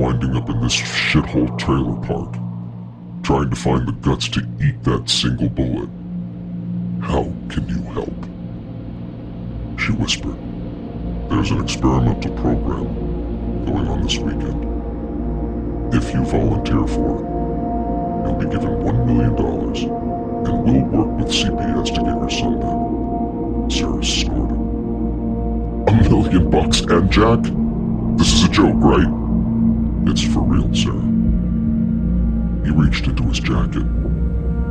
winding up in this shithole trailer park, trying to find the guts to eat that single bullet. How can you help? She whispered. There's an experimental program going on this weekend. If you volunteer for it, you'll be given $1 million, and we'll work with CPS to get your son back. Sarah snorted. $1 million and Jack? This is a joke, right? It's for real, Sarah. He reached into his jacket,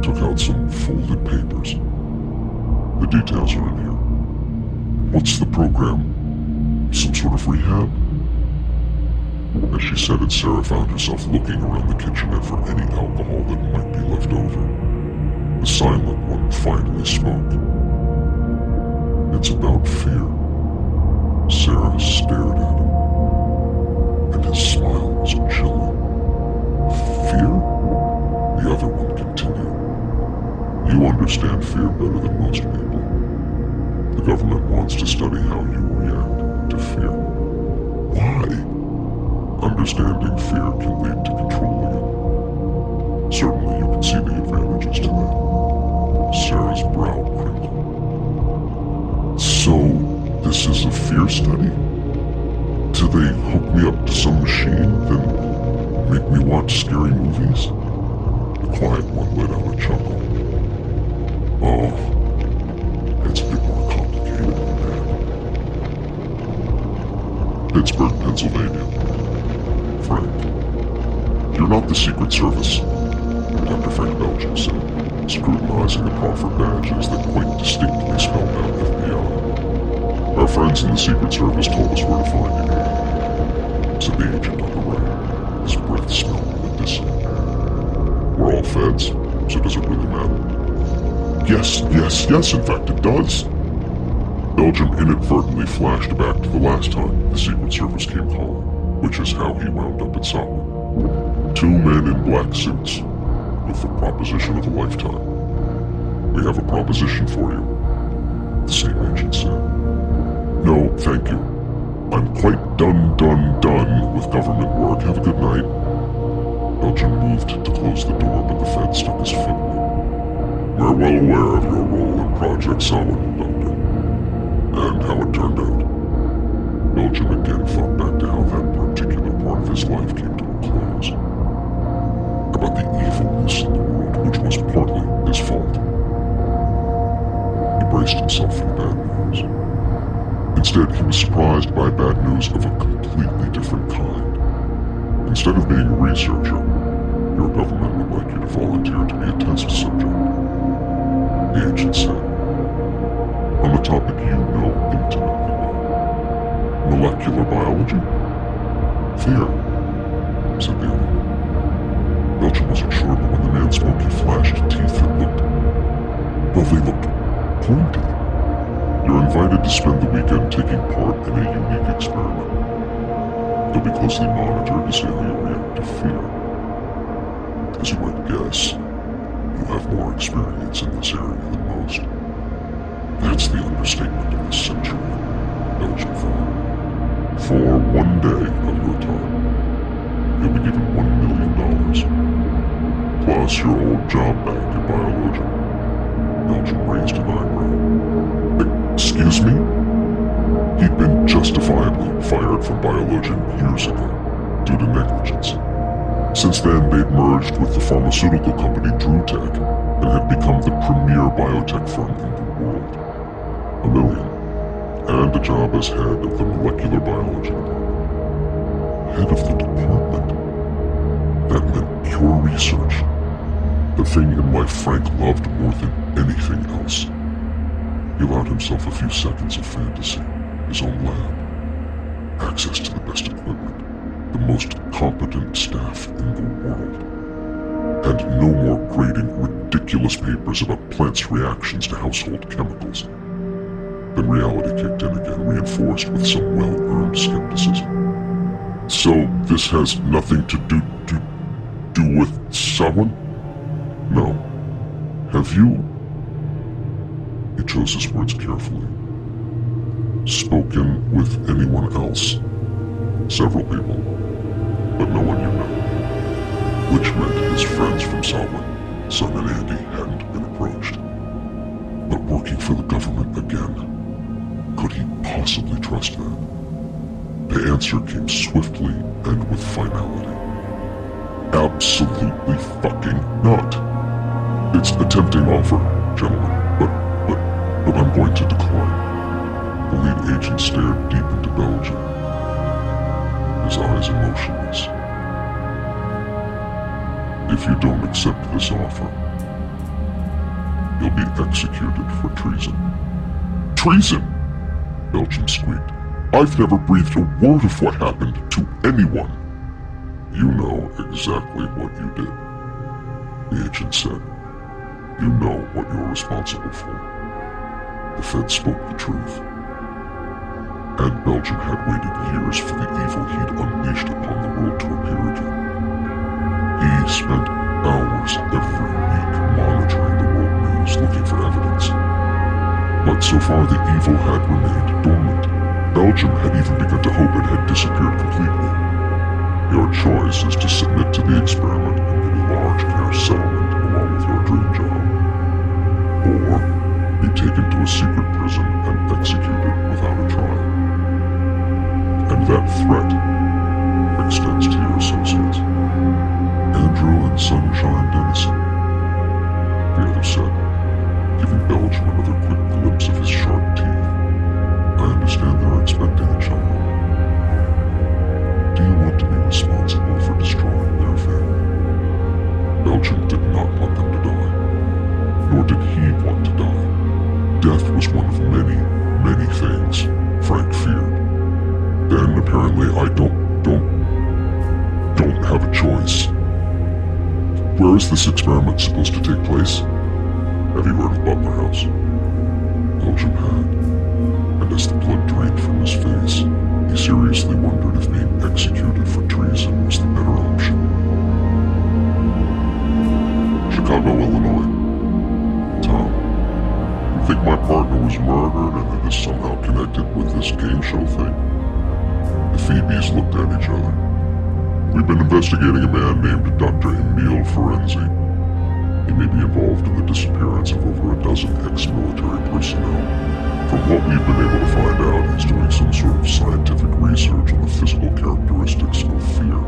took out some folded papers. The details are in here. What's the program? Some sort of rehab? As she said it, Sarah found herself looking around the kitchenette for any alcohol that might be left over. The silent one finally spoke. It's about fear. Sarah stared at him, and his smile was chilling. Fear? The other one continued. You understand fear better than most people. The government wants to study how you react to fear. Why? Understanding fear can lead to controlling it. Certainly you can see the advantages to that. Sarah's brow crinkled. So, this is a fear study? Do they hook me up to some machine, then make me watch scary movies? The quiet one let out a chuckle. Oh, it's a bit more complicated than that. Pittsburgh, Pennsylvania. Frank. You're not the Secret Service, Dr. Frank Belgium said, scrutinizing the proffered badges that quite distinctly spelled out FBI. Our friends in the Secret Service told us where to find you, said the agent on the right. His breath smelled medicinal. We're all feds, so does it really matter? Yes, in fact it does. Belgium inadvertently flashed back to the last time the Secret Service came calling, which is how he wound up at Solomon. 2 men in black suits, with the proposition of a lifetime. We have a proposition for you, the same agent said. No, thank you. I'm quite done with government work. Have a good night. Belgium moved to close the door, but the Fed stuck his foot in it. We're well aware of your role in Project Solomon, Doctor. And how it turned out. Belgium again thought back to how that particular part of his life came to a close. About the evilness in the world, which was partly his fault. He braced himself for the bad news. Instead, he was surprised by bad news of a completely different kind. Instead of being a researcher, your government would like you to volunteer to be a test subject. The agent said, on a topic you know intimately well. Molecular biology? Fear, said the other. Belgium wasn't sure, but when the man spoke, he flashed teeth that looked... well, they looked pointy. You're invited to spend the weekend taking part in a unique experiment. You'll be closely monitored to see how you react to fear. As you might guess, you have more experience in this area than most. That's the understatement of the century, Belgium thought. For 1 day of your time, you'll be given $1 million. Plus your old job back in biology. Belgium raised an eyebrow. Excuse me? He'd been justifiably fired from biology years ago, due to negligence. Since then, they'd merged with the pharmaceutical company DrewTech, and had become the premier biotech firm in the world. $1 million. And a job as head of the molecular biology department. Head of the department? That meant pure research. The thing in life Frank loved more than anything else. He allowed himself a few seconds of fantasy. His own lab. Access to the best equipment. The most competent staff in the world. And no more grading ridiculous papers about plants' reactions to household chemicals. Then reality kicked in again, reinforced with some well-earned skepticism. So, this has nothing to do with Samhain? No. Have you... He chose his words carefully. Spoken with anyone else? Several people. but no one you know. Which meant his friends from Samhain, Sun and Andy, hadn't been approached. But working for the government again, could he possibly trust that? The answer came swiftly and with finality. Absolutely fucking not. It's a tempting offer, gentlemen, but I'm going to decline. The lead agent stared deep into Belgium, his eyes emotionless. If you don't accept this offer, you'll be executed for treason. Treason! Belgium squeaked. I've never breathed a word of what happened to anyone. You know exactly what you did, the agent said. You know what you're responsible for. The Fed spoke the truth. And Belgium had waited years for the evil he'd unleashed upon the world to appear again. He spent hours every week monitoring the world news looking for evidence. But so far the evil had remained dormant. Belgium had even begun to hope it had disappeared completely. Your choice is to submit to the experiment and get a large cash settlement along with your dream job. Or be taken to a secret prison and executed without a trial. And that threat extends to your associates, Andrew and Sunshine Dennison, the other said, giving Belgium another quick glimpse of his sharp teeth. I understand they're expecting a child. Do you want to be responsible for destroying their family? Belgium did not want them to die, nor did he want to die. Death was one of many, many things Frank feared. Then apparently I don't have a choice. Where is this experiment supposed to take place? Have you heard of Butler House? Belgium had, and as the blood drained from his face, he seriously wondered if being executed for treason was the better option. Chicago, Illinois. Tom, you think my partner was murdered and it is somehow connected with this game show thing? The Phoebes looked at each other. We've been investigating a man named Dr. Emil Ferenzi. He may be involved in the disappearance of over a dozen ex-military personnel. From what we've been able to find out, he's doing some sort of scientific research on the physical characteristics of fear.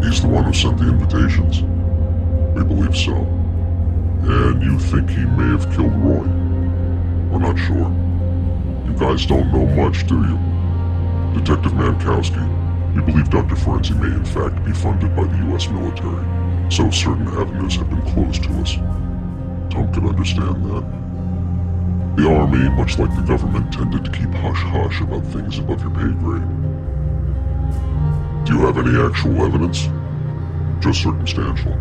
He's the one who sent the invitations? We believe so. And you think he may have killed Roy? We're not sure. You guys don't know much, do you? Detective Mankowski, we believe Dr. Ferenzi may in fact be funded by the U.S. military, so certain avenues have been closed to us. Tom can understand that. The Army, much like the government, tended to keep hush-hush about things above your pay grade. Do you have any actual evidence? Just circumstantial.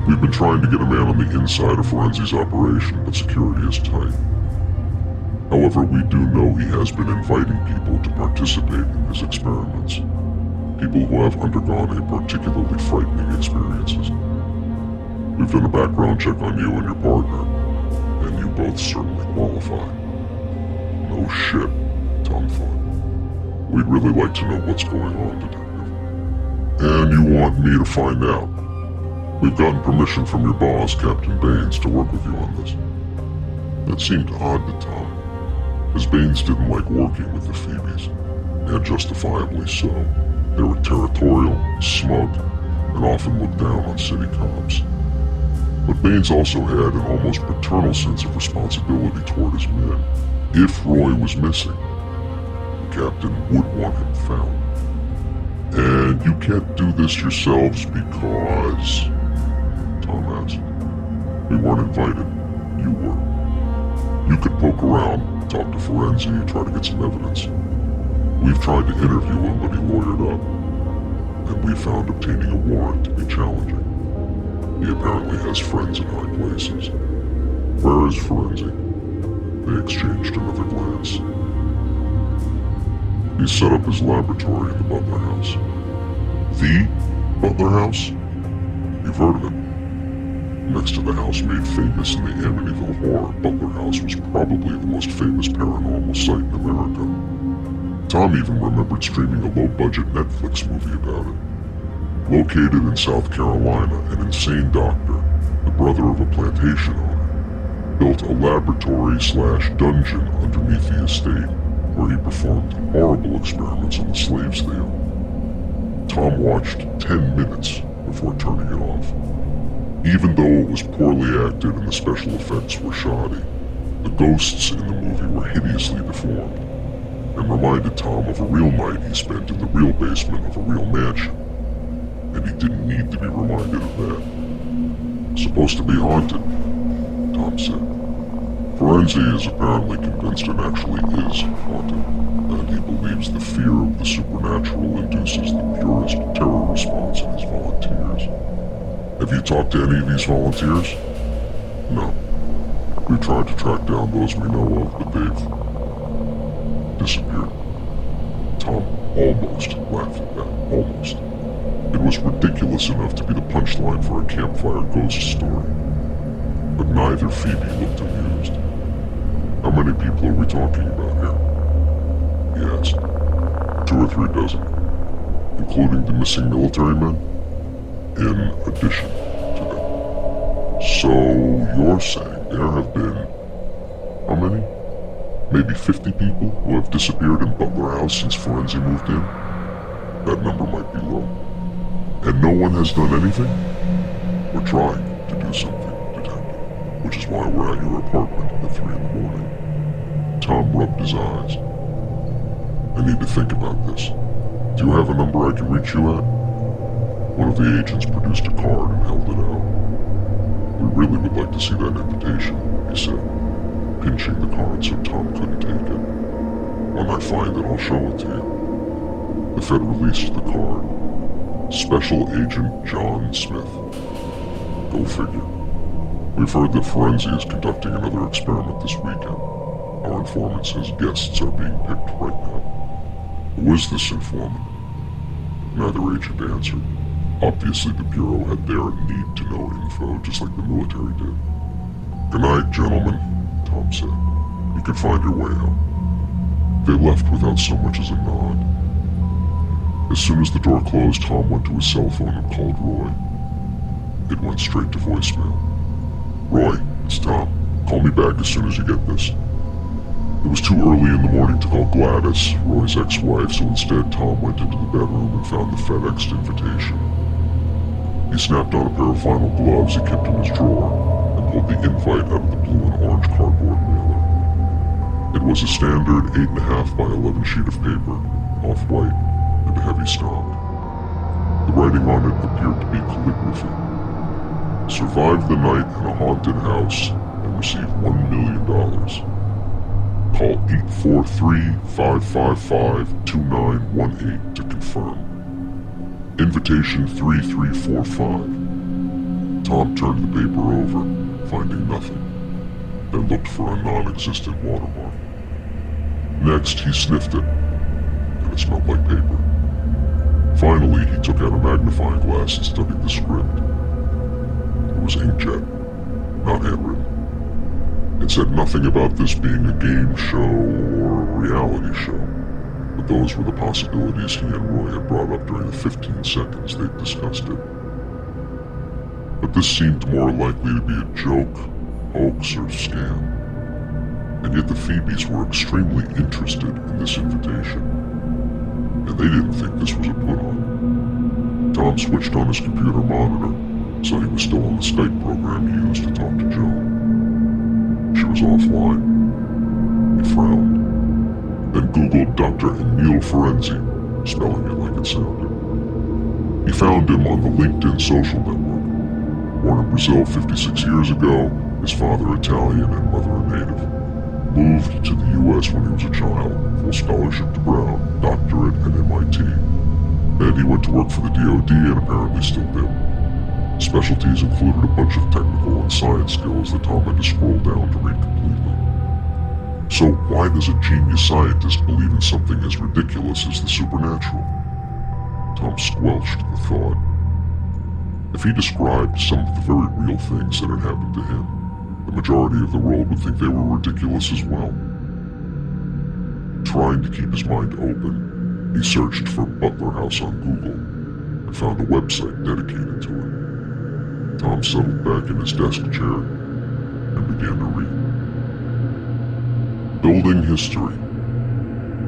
We've been trying to get a man on the inside of Ferenzi's operation, but security is tight. However, we do know he has been inviting people to participate in his experiments. People who have undergone a particularly frightening experiences. We've done a background check on you and your partner, and you both certainly qualify. No shit, Tom thought. We'd really like to know what's going on, Detective. And you want me to find out? We've gotten permission from your boss, Captain Baines, to work with you on this. That seemed odd to Tom, as Baines didn't like working with the Phoebes, and justifiably so. They were territorial, smug, and often looked down on city cops. But Baines also had an almost paternal sense of responsibility toward his men. If Roy was missing, the captain would want him found. And you can't do this yourselves because... Tom asked. We weren't invited. You were. You could poke around, talk to Ferenzi, and try to get some evidence. We've tried to interview him, but he lawyered up. And we found obtaining a warrant to be challenging. He apparently has friends in high places. Where is Ferenzi? They exchanged another glance. He set up his laboratory in the Butler House. The Butler House? You've heard of it. Next to the house made famous in the Amityville horror, Butler House was probably the most famous paranormal site in America. Tom even remembered streaming a low-budget Netflix movie about it. Located in South Carolina, an insane doctor, the brother of a plantation owner, built a laboratory/dungeon underneath the estate where he performed horrible experiments on the slaves they owned. Tom watched 10 minutes before turning it off. Even though it was poorly acted and the special effects were shoddy, the ghosts in the movie were hideously deformed and reminded Tom of a real night he spent in the real basement of a real mansion. And he didn't need to be reminded of that. Supposed to be haunted, Tom said. Ferenzi is apparently convinced it actually is haunted, and he believes the fear of the supernatural induces the purest terror response in his volunteers. Have you talked to any of these volunteers? No. We've tried to track down those we know of, but they've disappeared. Tom almost laughed at that. Almost. It was ridiculous enough to be the punchline for a campfire ghost story. But neither Phoebe looked amused. How many people are we talking about here? He asked. 2 or 3 dozen, including the missing military men, in addition to them. So you're saying there have been, how many? Maybe 50 people who have disappeared in Butler House since Ferenzi moved in? That number might be low. And no one has done anything? We're trying to do something, Detective, which is why we're at your apartment at 3 in the morning. Tom rubbed his eyes. I need to think about this. Do you have a number I can reach you at? One of the agents produced a card and held it out. We really would like to see that invitation, he said, pinching the card so Tom couldn't take it. When I find it, I'll show it to you. The Fed released the card. Special Agent John Smith. Go figure. We've heard that Ferenzi is conducting another experiment this weekend. Our informant says guests are being picked right now. Who is this informant? Neither agent answered. Obviously the Bureau had their need-to-know info, just like the military did. Good night, gentlemen, Tom said. You can find your way out. They left without so much as a nod. As soon as the door closed, Tom went to his cell phone and called Roy. It went straight to voicemail. Roy, it's Tom. Call me back as soon as you get this. It was too early in the morning to call Gladys, Roy's ex-wife, so instead Tom went into the bedroom and found the FedExed invitation. He snapped on a pair of vinyl gloves he kept in his drawer and pulled the invite out of the blue and orange cardboard mailer. It was a standard 8.5 by 11 sheet of paper, off-white, and heavy stomp. The writing on it appeared to be calligraphy. Survive the night in a haunted house and receive $1 million. Call 843-555-2918 to confirm. Invitation 3345. Tom turned the paper over, finding nothing, then looked for a non-existent watermark. Next, he sniffed it, and it smelled like paper. Finally, he took out a magnifying glass and studied the script. It was inkjet, not handwritten. It said nothing about this being a game show or a reality show, but those were the possibilities he and Roy had brought up during the 15 seconds they'd discussed it. But this seemed more likely to be a joke, hoax, or scam. And yet the Phoebes were extremely interested in this invitation, and they didn't think this was a put-on. Tom switched on his computer monitor, so he was still on the Skype program he used to talk to Joan. She was offline. He frowned, then Googled Dr. Emil Ferenzi, spelling it like it sounded. He found him on the LinkedIn social network. Born in Brazil 56 years ago, his father Italian and mother a native. Moved to the US when he was a child, full scholarship to Brown, doctorate at MIT. Then he went to work for the DoD and apparently still did. Specialties included a bunch of technical and science skills that Tom had to scroll down to read completely. So why does a genius scientist believe in something as ridiculous as the supernatural? Tom squelched the thought. If he described some of the very real things that had happened to him, the majority of the world would think they were ridiculous as well. trying to keep his mind open, he searched for Butler House on Google and found a website dedicated to it. Tom settled back in his desk chair and began to read. Building history.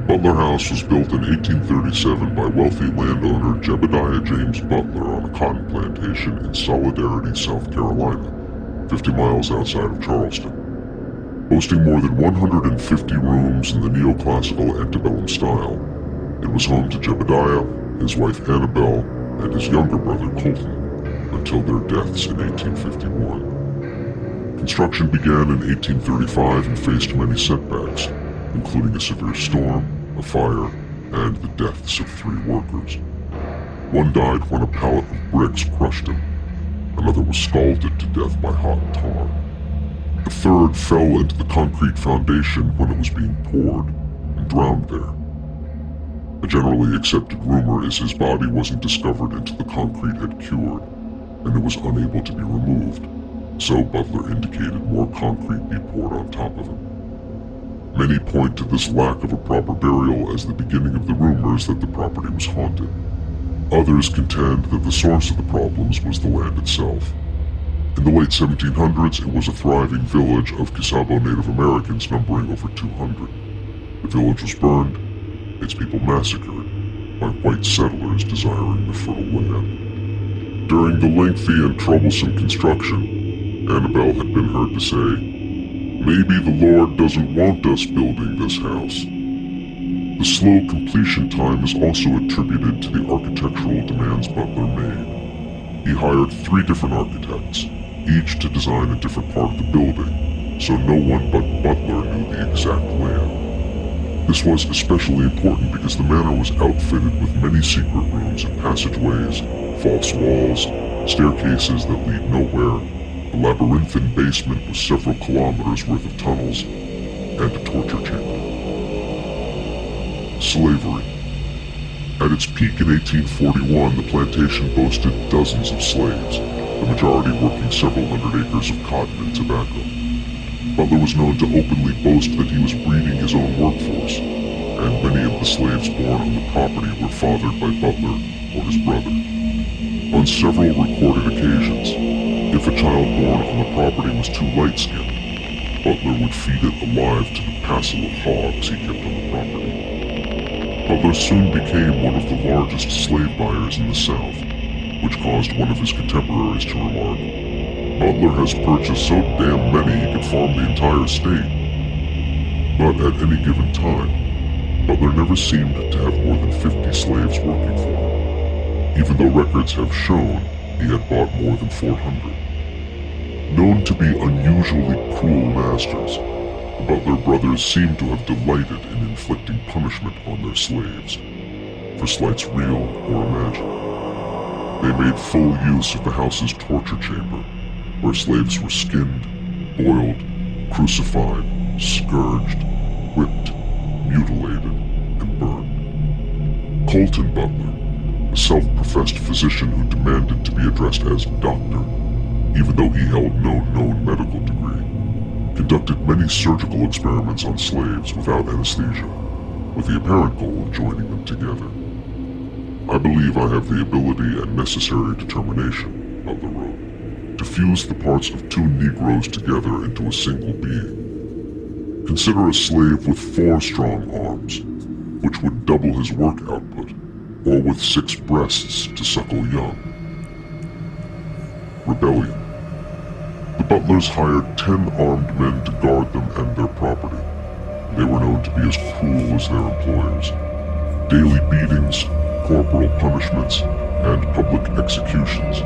Butler House was built in 1837 by wealthy landowner Jebediah James Butler on a cotton plantation in Solidarity, South Carolina, 50 miles outside of Charleston. Boasting more than 150 rooms in the neoclassical antebellum style, it was home to Jebediah, his wife Annabelle, and his younger brother Colton, until their deaths in 1851. Construction began in 1835 and faced many setbacks, including a severe storm, a fire, and the deaths of 3 workers. One died when a pallet of bricks crushed him. Another was scalded to death by hot tar. The third fell into the concrete foundation when it was being poured and drowned there. A generally accepted rumor is his body wasn't discovered until the concrete had cured, and it was unable to be removed, so Butler indicated more concrete be poured on top of him. Many point to this lack of a proper burial as the beginning of the rumors that the property was haunted. Others contend that the source of the problems was the land itself. In the late 1700s, it was a thriving village of Kisabo Native Americans numbering over 200. The village was burned, its people massacred, by white settlers desiring the fertile land. During the lengthy and troublesome construction, Annabelle had been heard to say, "Maybe the Lord doesn't want us building this house." The slow completion time is also attributed to the architectural demands Butler made. He hired 3 different architects, each to design a different part of the building, so no one but Butler knew the exact layout. This was especially important because the manor was outfitted with many secret rooms and passageways, false walls, staircases that lead nowhere, a labyrinthine basement with several kilometers worth of tunnels, and a torture chamber. Slavery. At its peak in 1841, the plantation boasted dozens of slaves, the majority working several hundred acres of cotton and tobacco. Butler was known to openly boast that he was breeding his own workforce, and many of the slaves born on the property were fathered by Butler or his brother. On several recorded occasions, if a child born on the property was too light-skinned, Butler would feed it alive to the passel of hogs he kept on the property. Butler soon became one of the largest slave buyers in the South, which caused one of his contemporaries to remark, "Butler has purchased so damn many he could farm the entire state." But at any given time, Butler never seemed to have more than 50 slaves working for him, even though records have shown he had bought more than 400. Known to be unusually cruel masters, the Butler brothers seem to have delighted in inflicting punishment on their slaves, for slights real or imagined. They made full use of the house's torture chamber, where slaves were skinned, boiled, crucified, scourged, whipped, mutilated, and burned. Colton Butler, a self-professed physician who demanded to be addressed as doctor, even though he held no known medical degree, conducted many surgical experiments on slaves without anesthesia, with the apparent goal of joining them together. "I believe I have the ability and necessary determination," Butler wrote, "to fuse the parts of 2 Negroes together into a single being. Consider a slave with 4 strong arms, which would double his work output, or with 6 breasts to suckle young." Rebellion. The Butlers hired 10 armed men to guard them and their property. They were known to be as cruel as their employers. Daily beatings, corporal punishments, and public executions,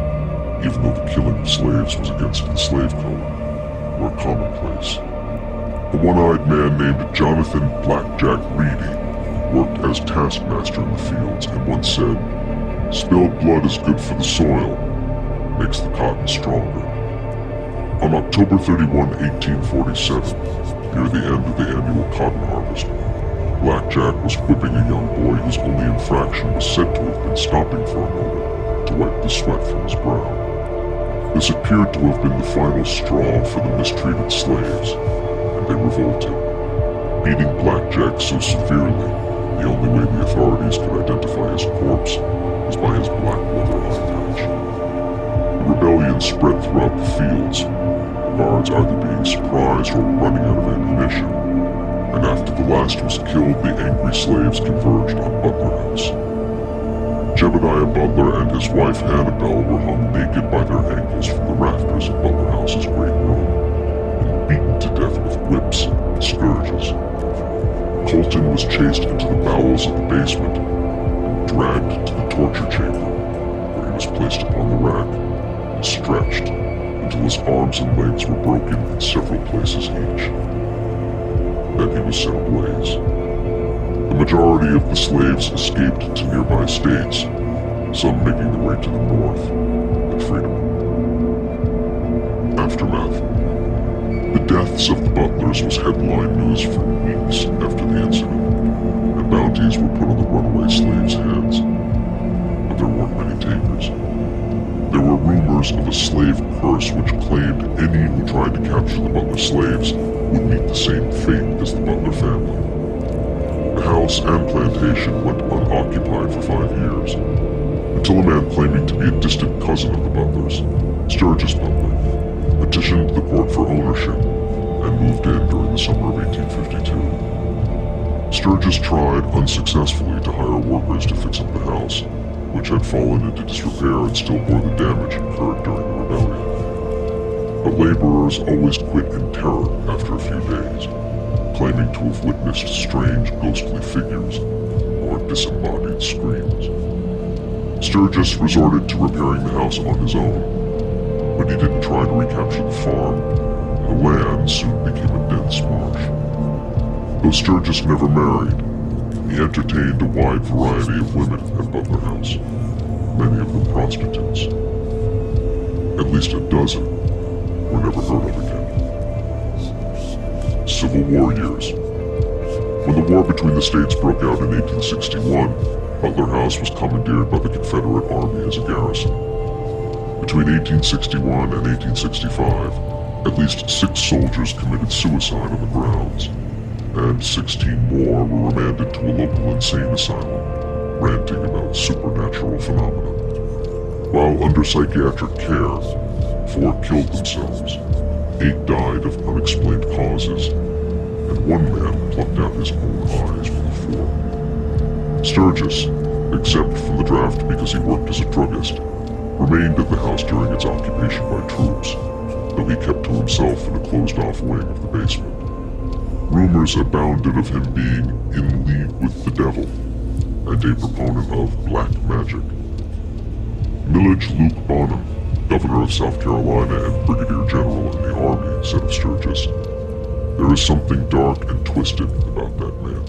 even though the killing of slaves was against the slave code, were commonplace. A one-eyed man named Jonathan Blackjack Reedy worked as taskmaster in the fields and once said, "Spilled blood is good for the soil, makes the cotton stronger." On October 31, 1847, near the end of the annual cotton harvest, Blackjack was whipping a young boy whose only infraction was said to have been stopping for a moment to wipe the sweat from his brow. This appeared to have been the final straw for the mistreated slaves, and they revolted. beating Blackjack so severely, the only way the authorities could identify his corpse was by his black leather eye patch. The rebellion spread throughout the fields, guards either being surprised or running out of ammunition, and after the last was killed, the angry slaves converged on Butler House. Jebediah Butler and his wife Hannibal were hung naked by their ankles from the rafters of Butler House's great room, and beaten to death with whips and scourges. Colton was chased into the bowels of the basement and dragged to the torture chamber, where he was placed upon the rack and stretched until his arms and legs were broken in several places each. Then he was set ablaze. The majority of the slaves escaped to nearby states, some making their way to the north and freedom. Aftermath. The deaths of the Butlers was headline news for weeks after the incident, and bounties were put on the runaway slaves' heads. But there weren't many takers. There were rumors of a slave curse which claimed any who tried to capture the Butler slaves would meet the same fate as the Butler family. The house and plantation went unoccupied for 5 years, until a man claiming to be a distant cousin of the Butlers, Sturgis Butler, petitioned the court for ownership and moved in during the summer of 1852. Sturgis tried unsuccessfully to hire workers to fix up the house, which had fallen into disrepair and still bore the damage incurred during the rebellion. But laborers always quit in terror after a few days, claiming to have witnessed strange ghostly figures or disembodied screams. Sturgis resorted to repairing the house on his own, but he didn't try to recapture the farm, and the land soon became a dense marsh. Though Sturgis never married, he entertained a wide variety of women at Butler House, many of them prostitutes. At least a dozen were never heard of again. Civil War years. When the war between the states broke out in 1861, Butler House was commandeered by the Confederate Army as a garrison. Between 1861 and 1865, at least 6 soldiers committed suicide on the grounds, and 16 more were remanded to a local insane asylum, ranting about supernatural phenomena. While under psychiatric care, 4 killed themselves, 8 died of unexplained causes, and 1 man plucked out his own eyes with a fork. Sturgis, exempt from the draft because he worked as a druggist, remained at the house during its occupation by troops, though he kept to himself in a closed-off wing of the basement. Rumors abounded of him being in league with the devil, and a proponent of black magic. Millage Luke Bonham, governor of South Carolina and brigadier general in the army, said of Sturgis, "There is something dark and twisted about that man.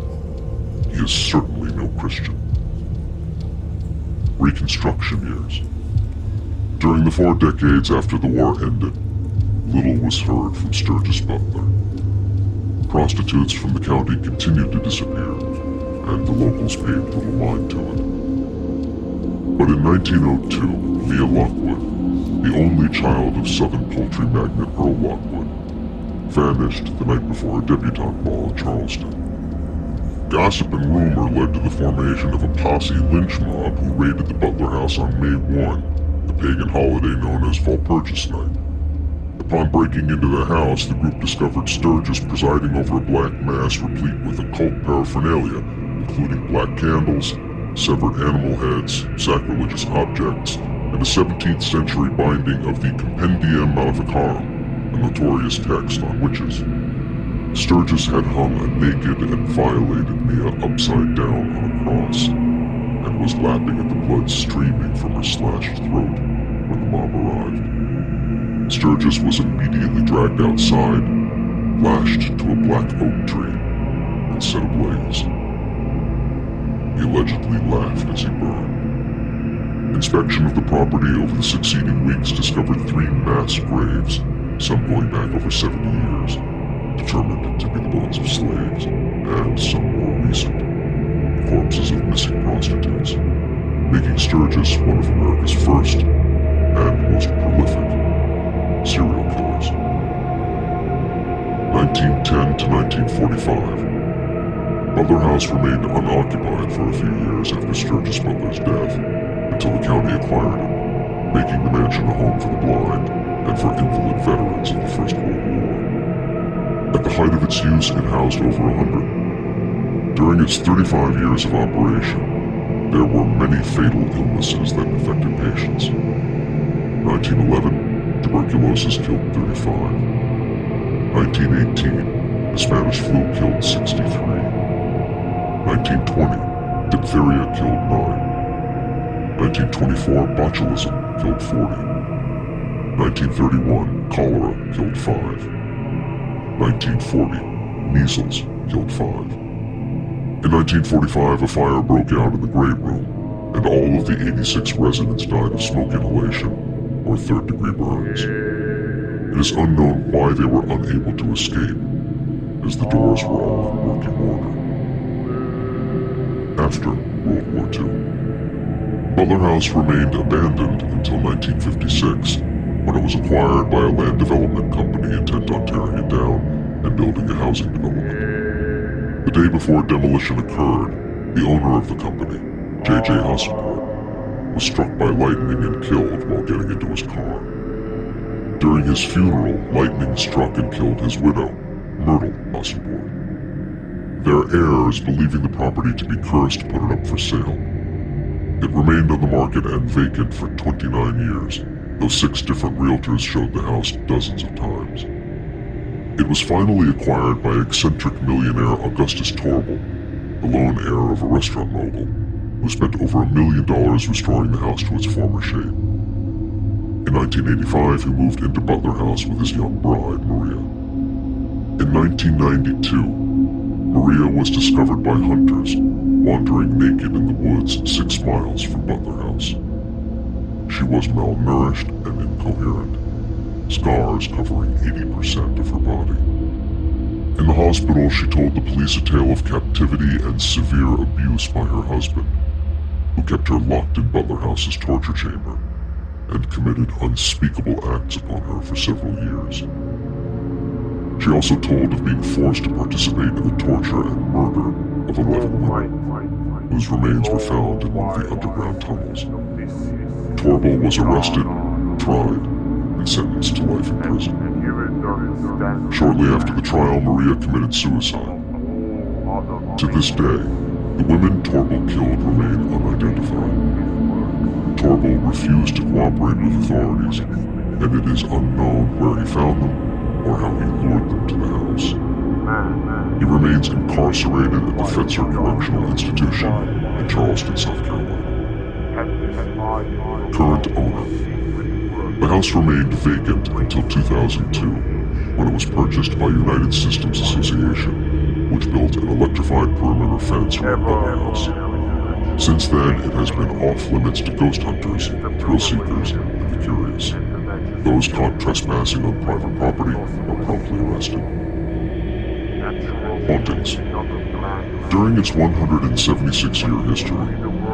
He is certainly no Christian." Reconstruction years. During the 4 decades after the war ended, little was heard from Sturgis Butler. Prostitutes from the county continued to disappear, and the locals paid little mind to it. But in 1902, Mia Lockwood, the only child of Southern poultry magnate Earl Lockwood, vanished the night before a debutante ball in Charleston. Gossip and rumor led to the formation of a posse lynch mob who raided the Butler House on May 1, the pagan holiday known as Walpurgis Night. Upon breaking into the house, the group discovered Sturgis presiding over a black mass replete with occult paraphernalia, including black candles, severed animal heads, sacrilegious objects, and a 17th century binding of the Compendium Maleficarum, a notorious text on witches. Sturgis had hung a naked and violated Mia upside down on a cross, and was lapping at the blood streaming from her slashed throat when the mob arrived. Sturgis was immediately dragged outside, lashed to a black oak tree, and set ablaze. He allegedly laughed as he burned. Inspection of the property over the succeeding weeks discovered 3 mass graves, some going back over 70 years, determined to be the bones of slaves, and some more recent, the corpses of missing prostitutes, making Sturgis one of America's first and most prolific serial killers. 1910 to 1945. Butler House remained unoccupied for a few years after Sturgis Butler's death, until the county acquired it, making the mansion a home for the blind and for invalid veterans of the First World War. At the height of its use, it housed over 100. During its 35 years of operation, there were many fatal illnesses that infected patients. 1911, tuberculosis killed 35. 1918, the Spanish flu killed 63. 1920, diphtheria killed 9. 1924, botulism killed 40. 1931, cholera killed 5. 1940, measles killed 5. In 1945, a fire broke out in the Great Room, and all of the 86 residents died of smoke inhalation or third-degree burns. It is unknown why they were unable to escape, as the doors were all in working order. After World War II, Butler House remained abandoned until 1956, when it was acquired by a land development company intent on tearing it down and building a housing development. The day before demolition occurred, the owner of the company, J.J. Hasselborn, was struck by lightning and killed while getting into his car. During his funeral, lightning struck and killed his widow, Myrtle Hasselborn. Their heirs, believing the property to be cursed, put it up for sale. It remained on the market and vacant for 29 years, though 6 different realtors showed the house dozens of times. It was finally acquired by eccentric millionaire Augustus Torble, the lone heir of a restaurant mogul, who spent over $1 million restoring the house to its former shape. In 1985, he moved into Butler House with his young bride, Maria. In 1992, Maria was discovered by hunters, wandering naked in the woods 6 miles from Butler House. She was malnourished and incoherent, scars covering 80% of her body. In the hospital, she told the police a tale of captivity and severe abuse by her husband, who kept her locked in Butler House's torture chamber and committed unspeakable acts upon her for several years. She also told of being forced to participate in the torture and murder of 11 women, whose remains were found in one of the underground tunnels. Torble was arrested, tried, and sentenced to life in prison. Shortly after the trial, Maria committed suicide. To this day, the women Torble killed remain unidentified. Torble refused to cooperate with authorities, and it is unknown where he found them or how he lured them to the house. He remains incarcerated at the Fetzer Correctional Institution in Charleston, South Carolina. Current owner. The house remained vacant until 2002, when it was purchased by United Systems Association, which built an electrified perimeter fence around Butler House. Since then, it has been off-limits to ghost hunters, thrill seekers, and the curious. Those caught trespassing on private property are promptly arrested. Hauntings. During its 176-year history,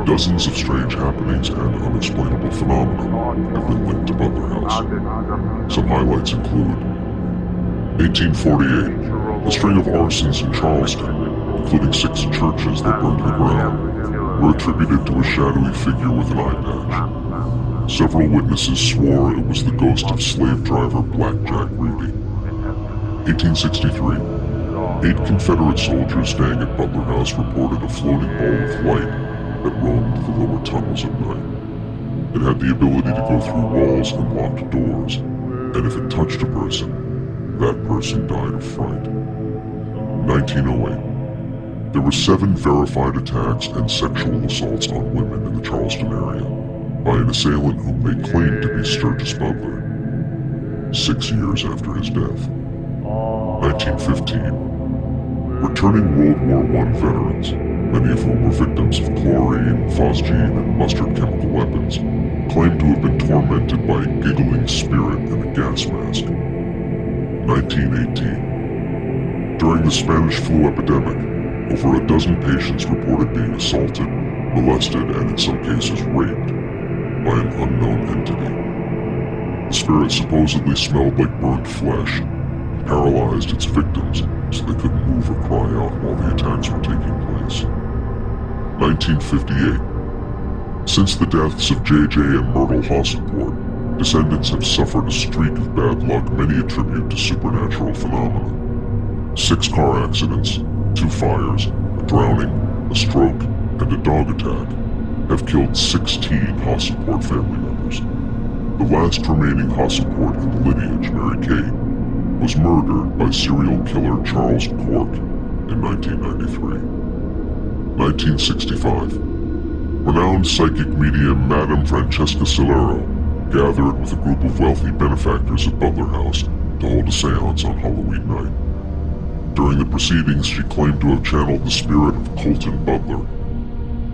dozens of strange happenings and unexplainable phenomena have been linked to Butler House. Some highlights include 1848, a string of arsons in Charleston, including 6 churches that burned to the ground, were attributed to a shadowy figure with an eye patch. Several witnesses swore it was the ghost of slave driver Blackjack Reedy. 1863, 8 Confederate soldiers staying at Butler House reported a floating ball of light that roamed the lower tunnels at night. It had the ability to go through walls and locked doors, and if it touched a person, that person died of fright. 1908. There were 7 verified attacks and sexual assaults on women in the Charleston area by an assailant whom they claimed to be Sturgis Butler, 6 years after his death. 1915. Returning World War I veterans, many of whom were victims of chlorine, phosgene, and mustard chemical weapons, claimed to have been tormented by a giggling spirit in a gas mask. 1918. During the Spanish flu epidemic, over a dozen patients reported being assaulted, molested, and in some cases raped by an unknown entity. The spirit supposedly smelled like burnt flesh, and paralyzed its victims so they couldn't move or cry out while the attacks were taking place. 1958. Since the deaths of J.J. and Myrtle Hossenport, descendants have suffered a streak of bad luck many attribute to supernatural phenomena. 6 car accidents, 2 fires, a drowning, a stroke, and a dog attack have killed 16 Hossenport family members. The last remaining Hossenport in the lineage, Mary Kate, was murdered by serial killer Charles Cork in 1993. 1965. Renowned psychic medium Madame Francesca Solero gathered with a group of wealthy benefactors at Butler House to hold a seance on Halloween night. During the proceedings, she claimed to have channeled the spirit of Colton Butler.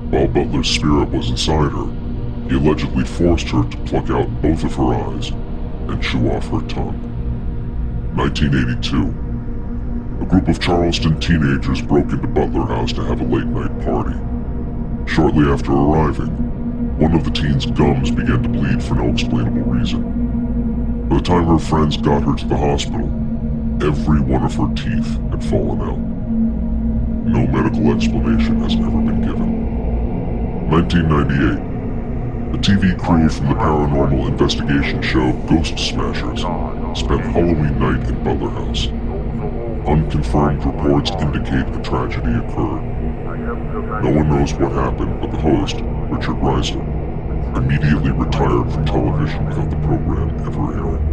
While Butler's spirit was inside her, he allegedly forced her to pluck out both of her eyes and chew off her tongue. 1982. A group of Charleston teenagers broke into Butler House to have a late-night party. Shortly after arriving, one of the teens' gums began to bleed for no explainable reason. By the time her friends got her to the hospital, every one of her teeth had fallen out. No medical explanation has ever been given. 1998. A TV crew from the paranormal investigation show Ghost Smashers spent Halloween night in Butler House. Unconfirmed reports indicate a tragedy occurred. No one knows what happened, but the host, Richard Reiser, immediately retired from television without the program ever airing.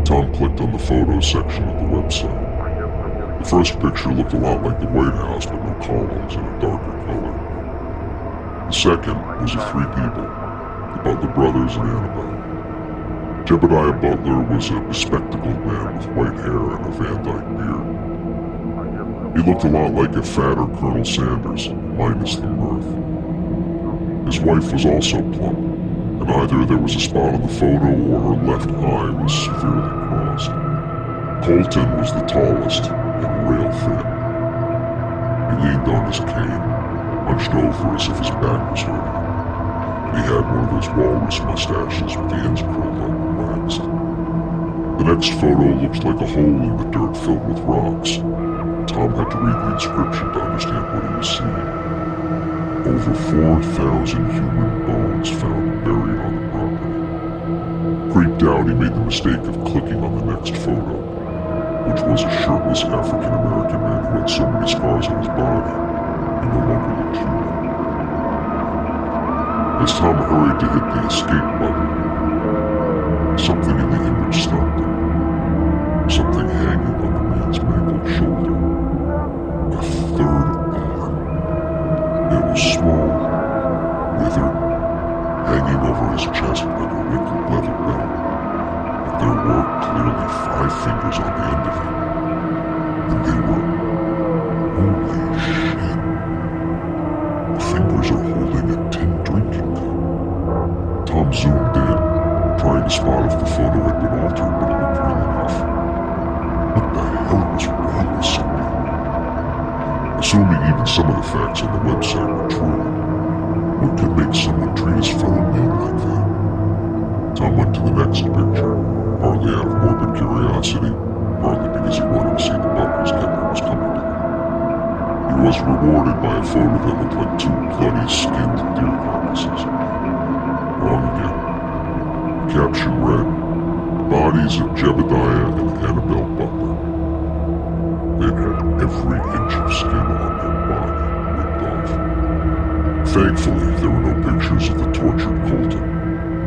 Tom clicked on the photos section of the website. The first picture looked a lot like the White House, but no columns and a darker color. The second was of 3 people, the Butler brothers and Annabelle. Jebediah Butler was a bespectacled man with white hair and a Van Dyke beard. He looked a lot like a fatter Colonel Sanders, minus the mirth. His wife was also plump, and either there was a spot on the photo or her left eye was severely crossed. Colton was the tallest and rail thin. He leaned on his cane, hunched over as if his back was hurting, and he had one of those walrus mustaches with the ends curled up and waxed. The next photo looked like a hole in the dirt filled with rocks. Tom had to read the inscription to understand what he was seeing. Over 4,000 human bones found buried on the property. Creeped out, he made the mistake of clicking on the next photo, which was a shirtless African-American man who had so many scars on his body, he no longer looked human. As Tom hurried to hit the escape button, something in the image stopped him. Something hanging on the man's mangled shoulder. A third arm. It was small, withered, hanging over his chest like a wrinkled leather belt. But there were clearly 5 fingers on the end of it. And they were... holy shit. The fingers are holding a tin drinking cup. Tom zoomed in, trying to spot if the photo had been altered, but it looked real enough. What the hell was wrong with somebody? Assuming even some of the facts on the website were true, what could make someone treat his fellow man like that? Tom went to the next picture, partly out of morbid curiosity, partly because he wanted to see the Butler's killer was coming to him. He was rewarded by a photo that looked like 2 bloody skinned deer carcasses. Wrong again. The caption read, "The bodies of Jebediah and Annabelle Butler." They had every inch of skin on their body ripped off. Thankfully, there were no pictures of the tortured Colton,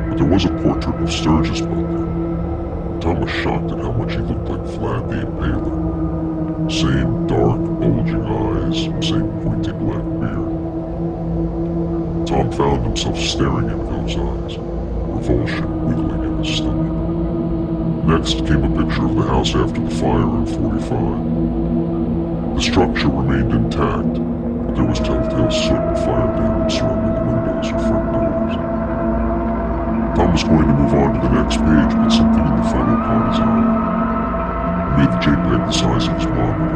but there was a portrait of Sturgis Butler. Tom was shocked at how much he looked like Vlad the Impaler. Same dark, bulging eyes, same pointy black beard. Tom found himself staring into those eyes, revulsion wiggling in his stomach. Next came a picture of the house after the fire in 45. The structure remained intact, but there was telltale soot and fire damage surrounding the windows and front doors. Tom was going to move on to the next page, but something in the photo caught his eye. It made the JPEG the size of his monitor.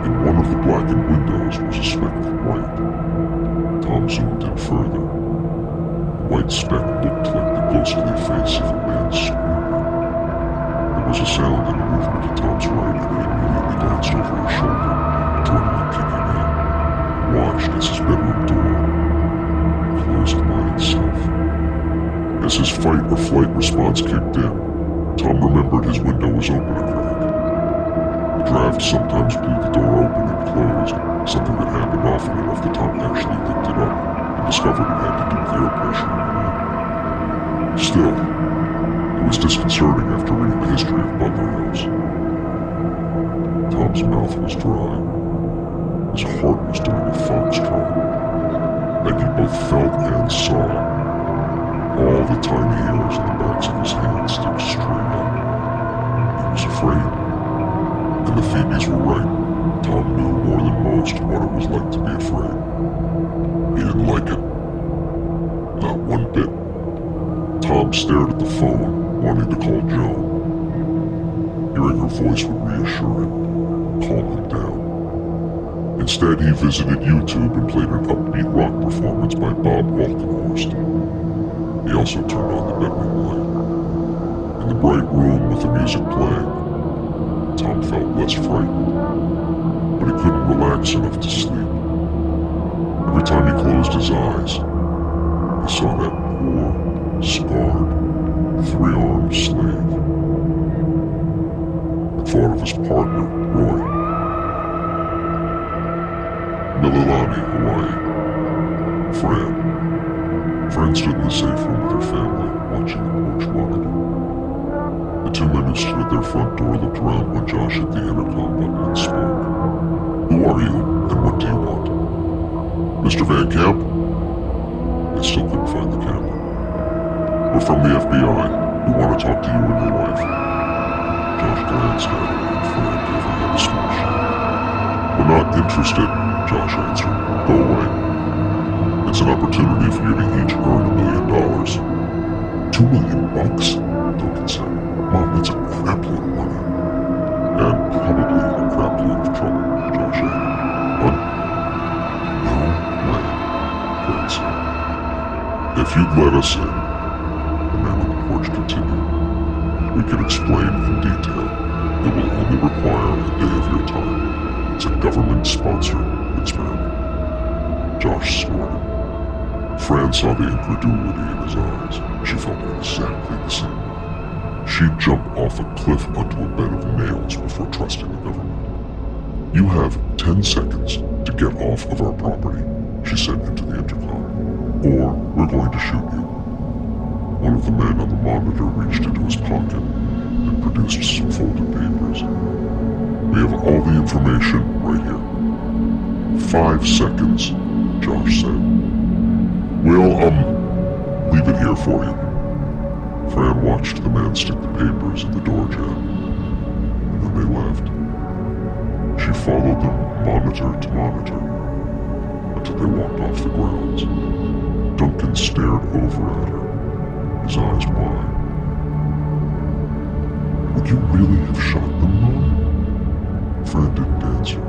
In one of the blackened windows was a speck of white. Tom zoomed in further. The white speck looked like the ghostly face of a man screaming. The was a sound and a movement to Tom's right, and he immediately glanced over his shoulder, adrenaline kicking in, watched as his bedroom door closed by itself. As his fight or flight response kicked in, Tom remembered his window was open a crack. The draft sometimes blew the door open and closed, something that happened often enough that Tom actually looked it up and discovered it had to do with air pressure in the room. Still, it was disconcerting after reading the history of Butler House. Tom's mouth was dry. His heart was doing a foxtrot, and he both felt and saw all the tiny hairs in the backs of his hands stick straight up. He was afraid. And the Phoebes were right. Tom knew more than most what it was like to be afraid. He didn't like it. Not one bit. Tom stared at the phone, wanting to call Joan. Hearing her voice would reassure him, calm him down. Instead, he visited YouTube and played an upbeat rock performance by Bob Walkenhorst. He also turned on the bedroom light. In the bright room with the music playing, Tom felt less frightened, but he couldn't relax enough to sleep. Every time he closed his eyes, he saw that poor, scarred, three-armed slave. And thought of his partner, Roy. Mililani, Hawaii. Fran. Fran stood in the safe room with her family, watching the porch monitor. The two men who stood at their front door looked around when Josh hit the intercom button and spoke. Who are you, and what do you want? Mr. Van Camp? They still couldn't find the camera. We're from the FBI. We want to talk to you and your wife. Josh glanced at him and Fran gave her head a smash. We're not interested, Josh answered. Go away. It's an opportunity for you to each earn $1 million. $2 million? Duncan said. Mom, that's a crap load of money. And probably a crap load of trouble, Josh added. What? No way, Fran said. If you'd let us in, the man on the porch continued, we could explain in detail. It will only require a day of your time. It's a government-sponsored experiment. Josh snorted. Fran saw the incredulity in his eyes. She felt exactly the same way. She'd jump off a cliff onto a bed of nails before trusting the government. You have 10 seconds to get off of our property, she said into the intercom, or we're going to shoot you. One of the men on the monitor reached into his pocket and produced some folded papers. We have all the information right here. 5 seconds, Josh said. We'll, leave it here for you. Fran watched the man stick the papers in the door jamb, and then they left. She followed them monitor to monitor until they walked off the grounds. Duncan stared over at her, his eyes wide. Would you really have shot them, Mom? Fran didn't answer,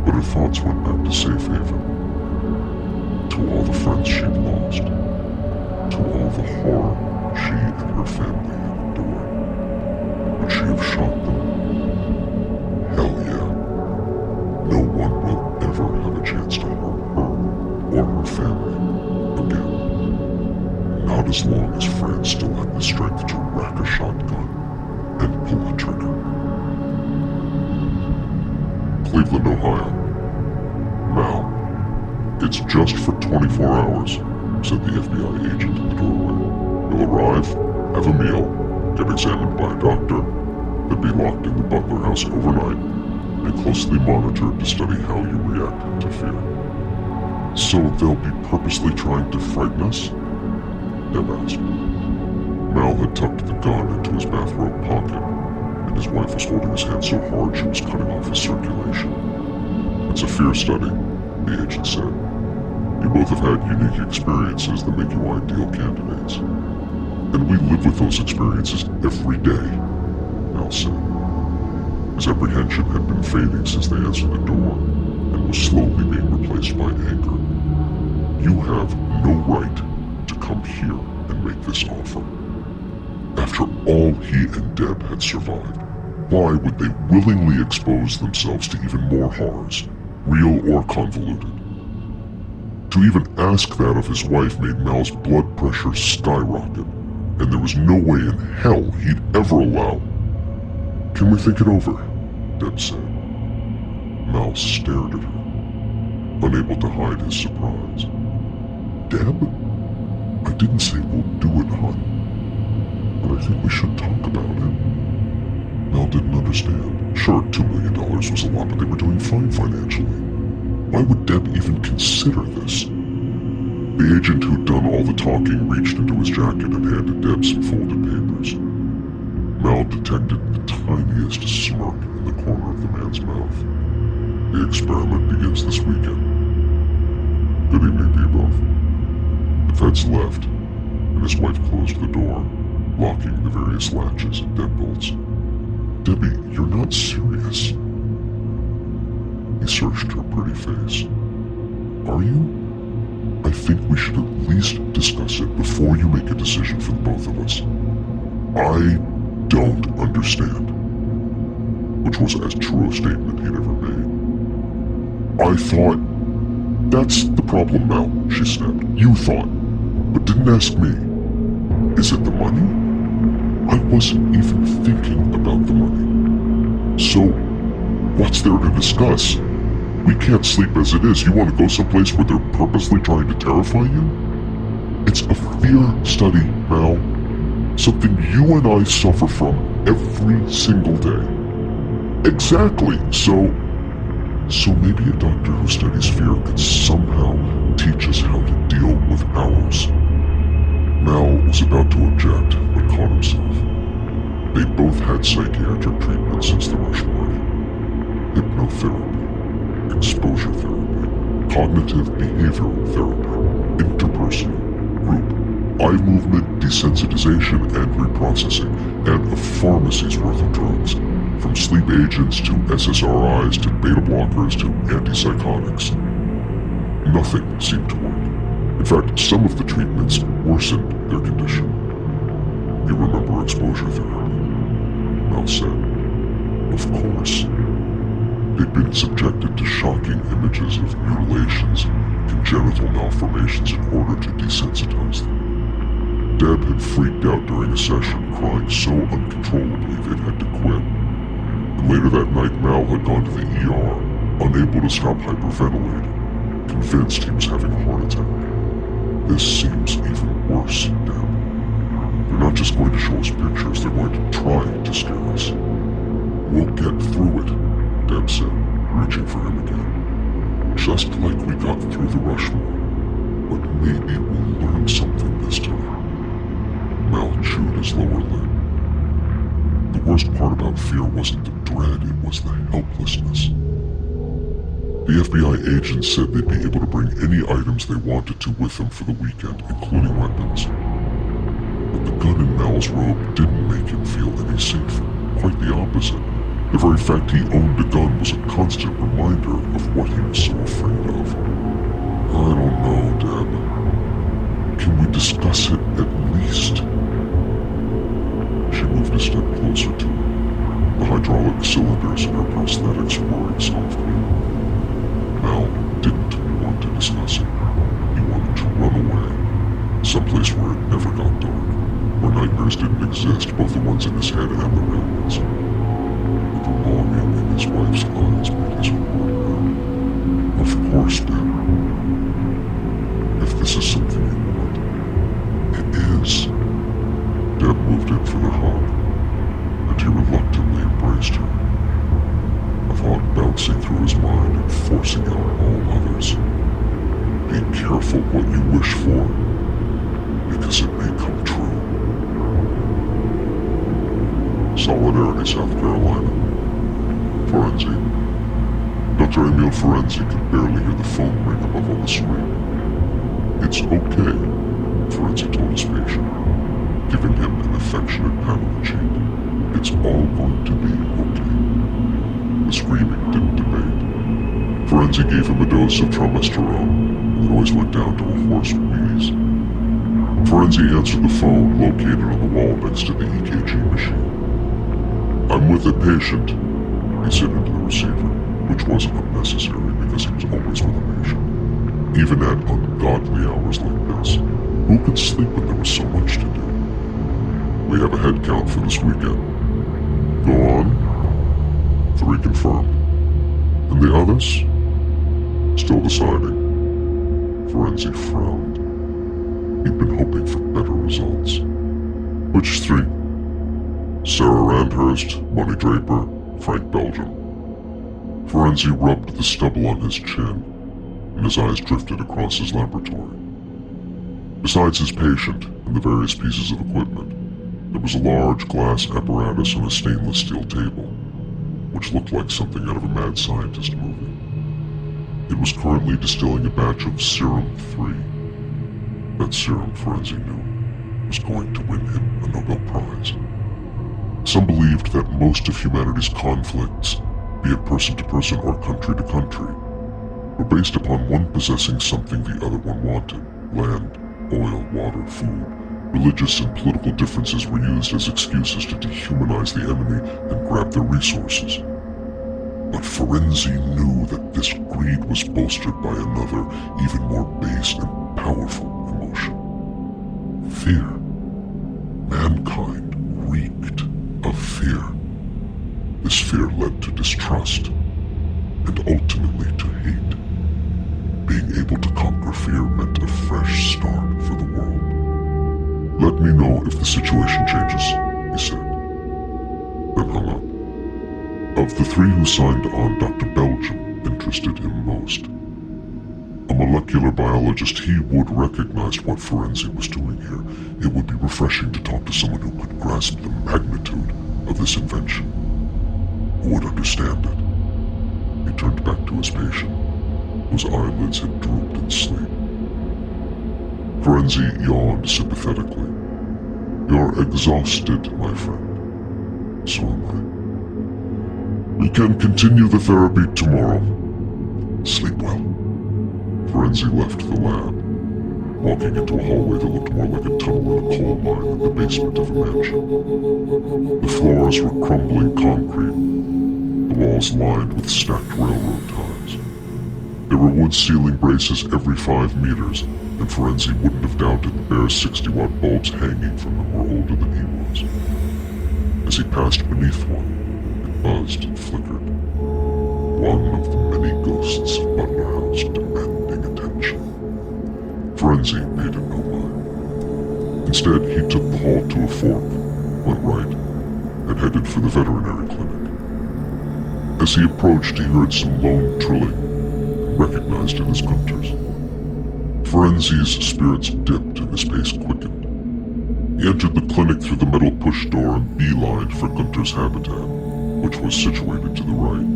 but her thoughts went back to Safe Haven, to all the friends she'd lost, to all the horror she and her family had endured. Would she have shot them? Hell yeah. No one will ever have a chance to harm her or her family again. Not as long as Fran still had the strength to rack a shotgun and pull a trigger. Cleveland, Ohio. Mal. It's just for 24 hours, said the FBI agent in the doorway. You'll arrive, have a meal, get examined by a doctor, then be locked in the Butler house overnight and closely monitored to study how you react to fear. So they'll be purposely trying to frighten us? Deb asked. Mal had tucked the gun into his bathrobe pocket, and his wife was holding his hand so hard she was cutting off his circulation. It's a fear study, the agent said. You both have had unique experiences that make you ideal candidates. And we live with those experiences every day, Mal said. His apprehension had been fading since they answered the door, and was slowly being replaced by anger. You have no right to come here and make this offer. After all he and Deb had survived, why would they willingly expose themselves to even more horrors, real or convoluted? To even ask that of his wife made Mal's blood pressure skyrocket, and there was no way in hell he'd ever allow. "Can we think it over?" Deb said. Mal stared at her, unable to hide his surprise. "Deb? I didn't say we'll do it, hon. But I think we should talk about it." Mal didn't understand. Sure, $2 million was a lot, but they were doing fine financially. Why would Deb even consider this? The agent who'd done all the talking reached into his jacket and handed Deb some folded papers. Mal detected the tiniest smirk in the corner of the man's mouth. "The experiment begins this weekend. Good evening to you both." The feds left, and his wife closed the door, locking the various latches and deadbolts. "Debbie, you're not serious." He searched her pretty face. "Are you? I think we should at least discuss it before you make a decision for the both of us." "I don't understand." Which was as true a statement he'd ever made. "I thought..." "That's the problem, Mal," she snapped. "You thought, but didn't ask me. Is it the money?" "I wasn't even thinking about the money. So, what's there to discuss? We can't sleep as it is. You want to go someplace where they're purposely trying to terrify you? It's a fear study, Mal. Something you and I suffer from every single day." "Exactly, so maybe a doctor who studies fear could somehow teach us how to deal with ours." Mal was about to object, but caught himself. They both had psychiatric treatment since the rush party. Hypnotherapy, exposure therapy, cognitive behavioral therapy, interpersonal, group, eye movement desensitization and reprocessing, and a pharmacy's worth of drugs, from sleep agents to SSRIs to beta blockers to antipsychotics. Nothing seemed to work. In fact, some of the treatments worsened their condition. "You remember exposure therapy?" Mal said. Of course. They'd been subjected to shocking images of mutilations and congenital malformations in order to desensitize them. Deb had freaked out during a session, crying so uncontrollably they'd had to quit. And later that night, Mal had gone to the ER, unable to stop hyperventilating, convinced he was having a heart attack. "This seems even worse, Deb. They're not just going to show us pictures, they're going to try to scare us." "We'll get through it," Deb said, reaching for him again. "Just like we got through the Rushmore. But maybe we'll learn something this time." Mal chewed his lower lip. The worst part about fear wasn't the dread, it was the helplessness. The FBI agents said they'd be able to bring any items they wanted to with them for the weekend, including weapons. But the gun in Mal's robe didn't make him feel any safer. Quite the opposite. The very fact he owned a gun was a constant reminder of what he was so afraid of. "I don't know, Deb. Can we discuss it at least?" She moved a step closer to him. The hydraulic cylinders in her prosthetics whirred softly. Mal didn't want to discuss it. He wanted to run away. Someplace where it never got dark. Where nightmares didn't exist, both the ones in his head and the real ones. But the longing in his wife's eyes made his heart hurt. "Of course, Deb. If this is something you want, it is." Deb moved in for the hug, and he reluctantly embraced her. A thought bouncing through his mind and forcing out all others. Be careful what you wish for, because it may come true. Solidarity, South Carolina. Forensic. Dr. Emil Forensic could barely hear the phone ring above all the scream. "It's okay," Forensic told his patient, giving him an affectionate pat on the cheek. "It's all going to be okay." The screaming didn't abate. Forensic gave him a dose of tromesterone, and the noise went down to a hoarse wheeze. Ferenzi answered the phone located on the wall next to the EKG machine. "I'm with a patient," he said into the receiver, which wasn't unnecessary because he was always with a patient. Even at ungodly hours like this, who could sleep when there was so much to do? "We have a head count for this weekend." "Go on." 3 confirmed. "And the others?" "Still deciding." Ferenzi frowned. He'd been hoping for better results. "Which 3? Sarah Randhurst, Monty Draper, Frank Belgium." Ferenzi rubbed the stubble on his chin, and his eyes drifted across his laboratory. Besides his patient and the various pieces of equipment, there was a large glass apparatus on a stainless steel table, which looked like something out of a mad scientist movie. It was currently distilling a batch of Serum 3. That serum, Ferenzi knew, was going to win him a Nobel Prize. Some believed that most of humanity's conflicts, be it person to person or country to country, were based upon one possessing something the other one wanted. Land, oil, water, food. Religious and political differences were used as excuses to dehumanize the enemy and grab their resources. But Ferenzi knew that this greed was bolstered by another, even more base and powerful emotion. Fear. Mankind reeked of fear. This fear led to distrust, and ultimately to hate. Being able to conquer fear meant a fresh start for the world. "Let me know if the situation changes," he said, then hung up. Of the 3 who signed on, Dr. Belgium interested him most. A molecular biologist, he would recognize what Ferenzi was doing here. It would be refreshing to talk to someone who could grasp the magnitude of this invention, who would understand it. He turned back to his patient, whose eyelids had drooped in sleep. Ferenzi yawned sympathetically. "You're exhausted, my friend. So am I. We can continue the therapy tomorrow. Sleep well." Ferenzi left the lab, walking into a hallway that looked more like a tunnel in a coal mine than the basement of a mansion. The floors were crumbling concrete, the walls lined with stacked railroad ties. There were wood ceiling braces every 5 meters, and Ferenzi wouldn't have doubted the bare 60-watt bulbs hanging from them were older than he was. As he passed beneath one, it buzzed and flickered. One of the many ghosts of Butler House demanding attention. Ferenzi paid him no mind. Instead, he took the hall to a fork, went right, and headed for the veterinary clinic. As he approached, he heard some lone trilling, and recognized it as Gunter's. Ferenzi's spirits dipped and his pace quickened. He entered the clinic through the metal push door and beelined for Gunter's habitat, which was situated to the right.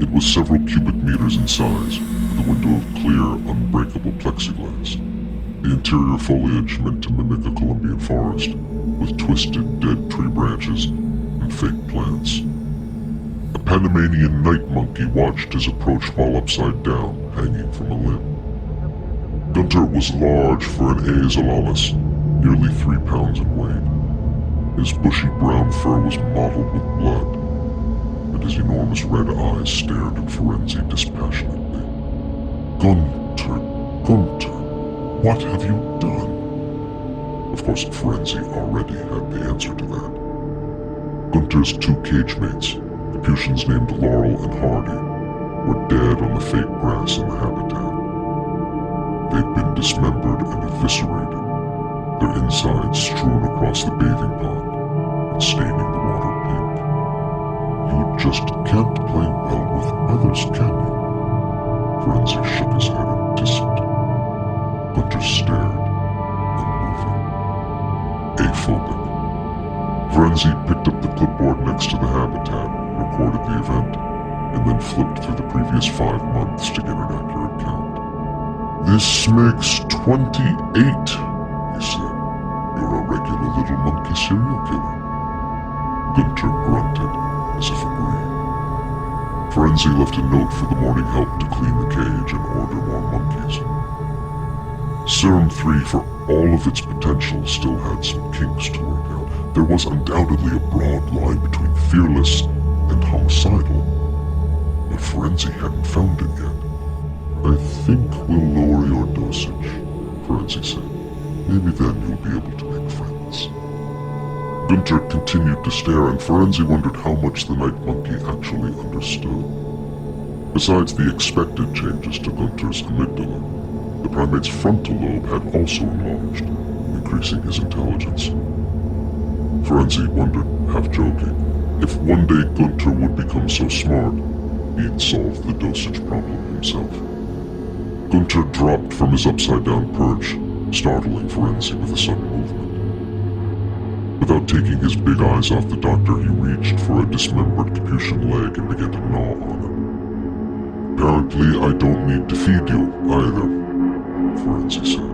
It was several cubic meters in size, with a window of clear, unbreakable plexiglass. The interior foliage meant to mimic a Colombian forest, with twisted, dead tree branches and fake plants. A Panamanian night monkey watched his approach while upside down, hanging from a limb. Gunter was large for an Aesolalaus, nearly 3 pounds in weight. His bushy brown fur was mottled with blood, and his enormous red eyes stared at Ferenzi dispassionately. "Gunter, Gunter, what have you done?" Of course, Ferenzi already had the answer to that. Gunter's 2 cage mates, Capuchins named Laurel and Hardy, were dead on the fake grass in the habitat. They'd been dismembered and eviscerated, their insides strewn across the bathing pond and staining the water pink. "You just can't play well with others, can you?" Ferenzi shook his head and dissed. Gunter stared, unmoving. Aphobic. Ferenzi picked up the clipboard next to the habitat, recorded the event, and then flipped through the previous 5 months to get an accurate count. "This makes 28, he said. "You're a regular little monkey serial killer." Gunter grunted, as if agreeing. Ferenzi left a note for the morning help to clean the cage and order more monkeys. Serum 3, for all of its potential, still had some kinks to work out. There was undoubtedly a broad line between fearless and homicidal, but Forensi hadn't found it yet. I think we'll lower your dosage, Forensi said. Maybe then you'll be able to make friends. Gunter continued to stare, and Forensi wondered how much the Night Monkey actually understood. Besides the expected changes to Gunter's amygdala, the primate's frontal lobe had also enlarged, increasing his intelligence. Forensi wondered, half joking, if one day Gunter would become so smart, he'd solve the dosage problem himself. Gunter dropped from his upside-down perch, startling Forensi with a sudden movement. Without taking his big eyes off the doctor, he reached for a dismembered Capuchin leg and began to gnaw on it. Apparently, I don't need to feed you, either, Forensi said.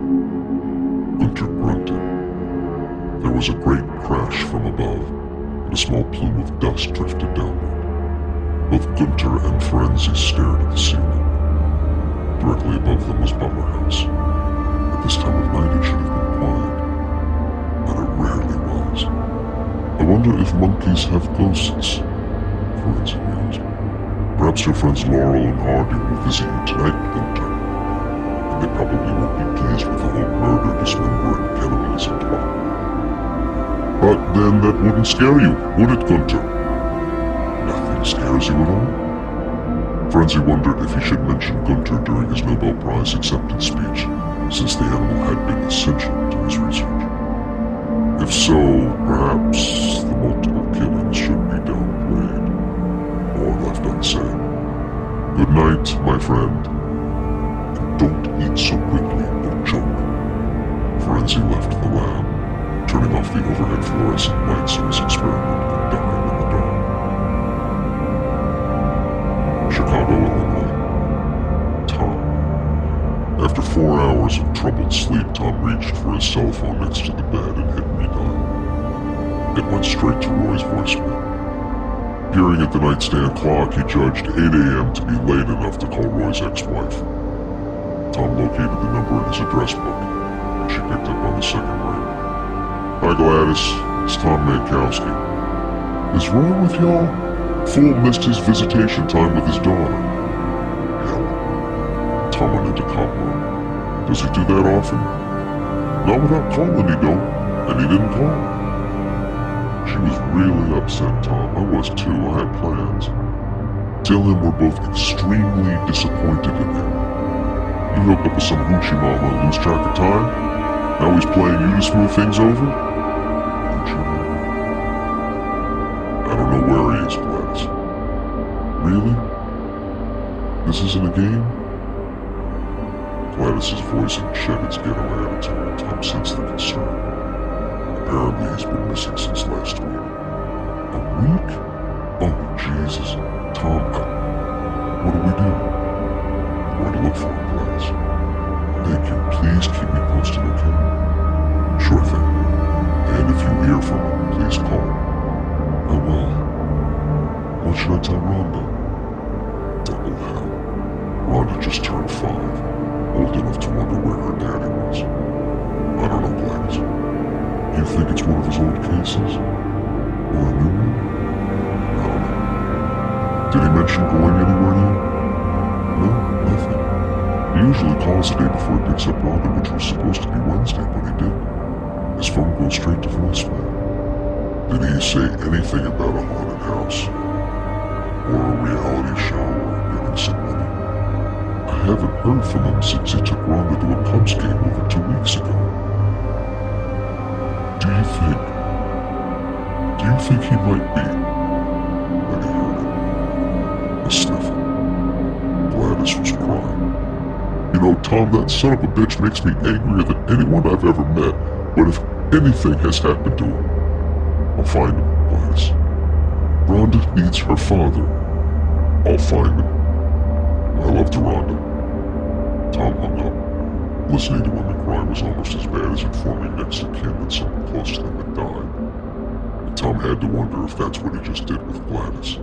Gunter grunted. There was a great crash from above, and a small plume of dust drifted downward. Both Gunter and Forensi stared at the ceiling. Directly above them was Butler House. At this time of night, it should have been quiet, but it rarely was. I wonder if monkeys have ghosts, Forensi mused. Perhaps your friends Laurel and Hardy will visit you tonight, Gunter. And they probably won't be pleased with the whole murder, dismember, and cannibalism debacle. But then that wouldn't scare you, would it, Gunter? Nothing scares you at all? Forensi wondered if he should mention Gunter during his Nobel Prize acceptance speech, since the animal had been essential to his research. If so, perhaps the multiple killings should be downplayed, or left unsaid. Good night, my friend. And don't eat so quickly, don't choke. Forensi left the lab, turning off the overhead fluorescent lights of his experiment and dying in the dark. Chicago, Illinois. Tom. After 4 hours of troubled sleep, Tom reached for his cell phone next to the bed and hit redial. It went straight to Roy's voicemail. Peering at the nightstand clock, he judged 8 a.m. to be late enough to call Roy's ex-wife. Tom located the number in his address book, and she picked up on the second ring. Hi Gladys, it's Tom Mankowski. Is Roy with y'all? Fool missed his visitation time with his daughter. Hell. Tom went into cop mode. Does he do that often? Not without calling, he don't. And he didn't call. She was really upset, Tom. I was too. I had plans. Tell him we're both extremely disappointed in him. You hooked up with some hoochie mama and lose track of time? Now he's playing you to smooth things over? Hoochie mama? I don't know where he is, Gladys. Really? This isn't a game? Gladys's voice had shed its ghetto attitude, and Tom sensed the concern. Apparently he's been missing since last week. A week? Oh, Jesus. Tom, what do we do? I'm going to look for him, Gladys. Thank you. Please keep me posted, okay? Sure thing. And if you hear from him, please call. I will. What should I tell Rhonda? Double hell. Rhonda just turned 5, old enough to wonder where her daddy was. I don't know, Gladys. You think it's one of his old cases? Or a new one? I don't know. Did he mention going anywhere new? No, nothing. He usually calls the day before he picks up Rhonda, which was supposed to be Wednesday, but he didn't. His phone goes straight to voicemail. Did he say anything about a haunted house? Or a reality show or getting some money? I haven't heard from him since he took Rhonda to a Cubs game over 2 weeks ago. Do you think he might be? Then he heard it. A sniffle. Gladys was crying. You know, Tom, that son of a bitch makes me angrier than anyone I've ever met. But if anything has happened to him, I'll find him, Gladys. Rhonda needs her father. I'll find him. My love to Rhonda. Tom hung up. Listening to women cry was almost as bad as informing next of kin that someone close to them had died. And Tom had to wonder if that's what he just did with Gladys.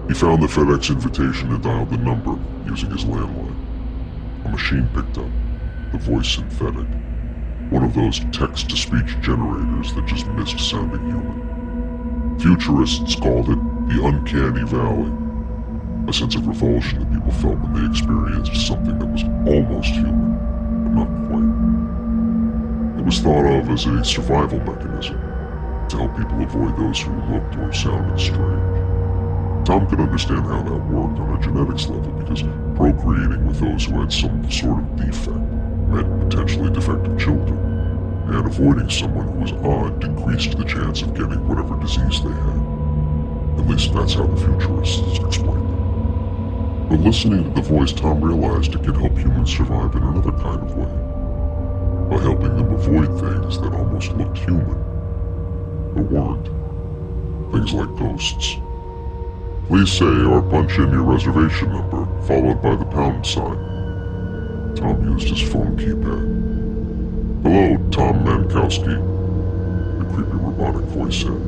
He found the FedEx invitation and dialed the number using his landline. A machine picked up. the voice synthetic, one of those text-to-speech generators that just missed sounding human. Futurists called it the uncanny valley, a sense of revulsion that people felt when they experienced something that was almost human, but not quite. It was thought of as a survival mechanism to help people avoid those who looked or sounded strange. Tom could understand how that worked on a genetics level because procreating with those who had some sort of defect meant potentially defective children, and avoiding someone who was odd decreased the chance of getting whatever disease they had. At least that's how the futurists explained it. But listening to the voice, Tom realized it could help humans survive in another kind of way, by helping them avoid things that almost looked human, but weren't. Things like ghosts. Please say or punch in your reservation number, followed by the pound sign. Tom used his phone keypad. Hello, Tom Mankowski, the creepy robotic voice said.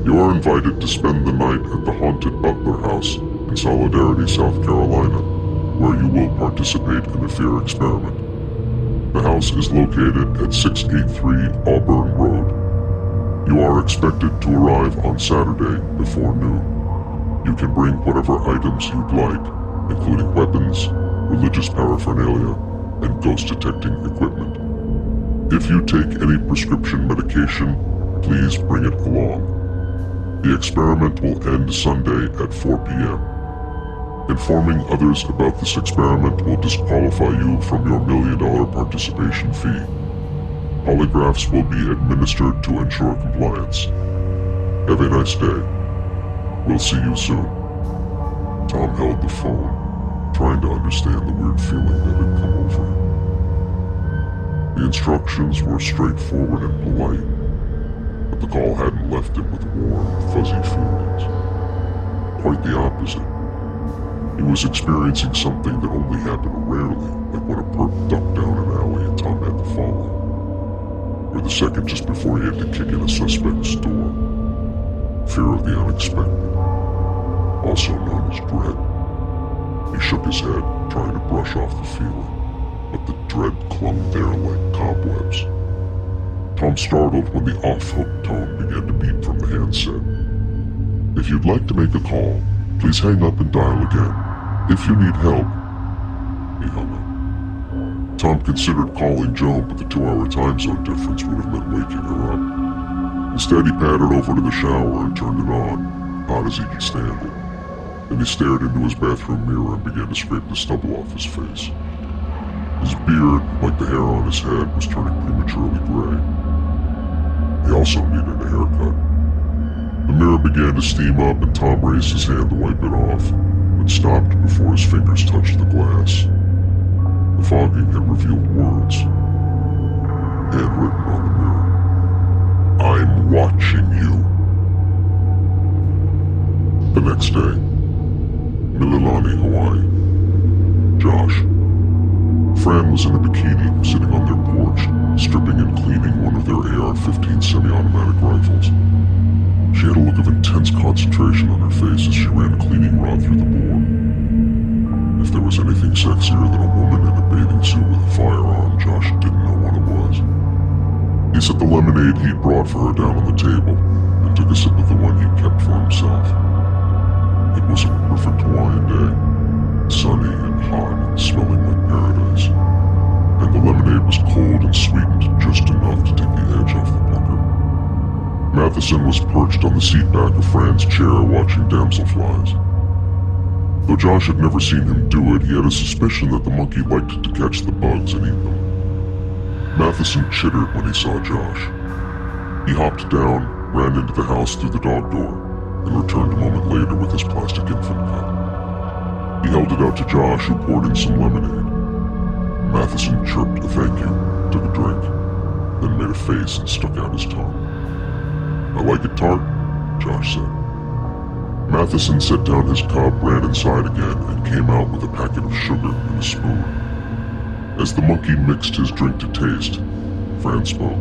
You are invited to spend the night at the haunted Butler House in Solidarity, South Carolina, where you will participate in a fear experiment. The house is located at 683 Auburn Road. You are expected to arrive on Saturday before noon. You can bring whatever items you'd like, including weapons, religious paraphernalia, and ghost-detecting equipment. If you take any prescription medication, please bring it along. The experiment will end Sunday at 4 p.m. Informing others about this experiment will disqualify you from your $1 million participation fee. Polygraphs will be administered to ensure compliance. Have a nice day. We'll see you soon. Tom held the phone, trying to understand the weird feeling that had come over him. The instructions were straightforward and polite, but the call hadn't left him with warm, fuzzy feelings. Quite the opposite. He was experiencing something that only happened rarely, like when a perp ducked down an alley and Tom had to follow. Or the second just before he had to kick in a suspect's door. Fear of the unexpected, also known as dread. He shook his head, trying to brush off the feeling, but the dread clung there like cobwebs. Tom startled when the off-hook tone began to beep from the handset. If you'd like to make a call, please hang up and dial again. If you need help, he hung up. Tom considered calling Joan, but the 2-hour time zone difference would have meant waking her up. Instead, he padded over to the shower and turned it on, hot as he could stand it. Then he stared into his bathroom mirror and began to scrape the stubble off his face. His beard, like the hair on his head, was turning prematurely gray. He also needed a haircut. The mirror began to steam up and Tom raised his hand to wipe it off, but stopped before his fingers touched the glass. The fogging had revealed words, handwritten on the mirror. I'm watching you. The next day, Mililani, Hawaii. Josh. Fran was in a bikini, sitting on their porch, stripping and cleaning one of their AR-15 semi-automatic rifles. She had a look of intense concentration on her face as she ran a cleaning rod through the bore. If there was anything sexier than a woman in a bathing suit with a fire on, Josh didn't know what it was. He set the lemonade he'd brought for her down on the table, and took a sip of the one he'd kept for himself. It was a perfect Hawaiian day, sunny and hot and smelling like paradise, and the lemonade was cold and sweetened just enough to take the edge off the pucker. Matheson was perched on the seat back of Fran's chair watching damselflies. Though Josh had never seen him do it, he had a suspicion that the monkey liked to catch the bugs and eat them. Matheson chittered when he saw Josh. He hopped down, ran into the house through the dog door, and returned a moment later with his plastic infant cup. He held it out to Josh, who poured in some lemonade. Matheson chirped a thank you, took a drink, then made a face and stuck out his tongue. I like it tart, Josh said. Matheson set down his cup, ran inside again, and came out with a packet of sugar and a spoon. As the monkey mixed his drink to taste, Fran spoke.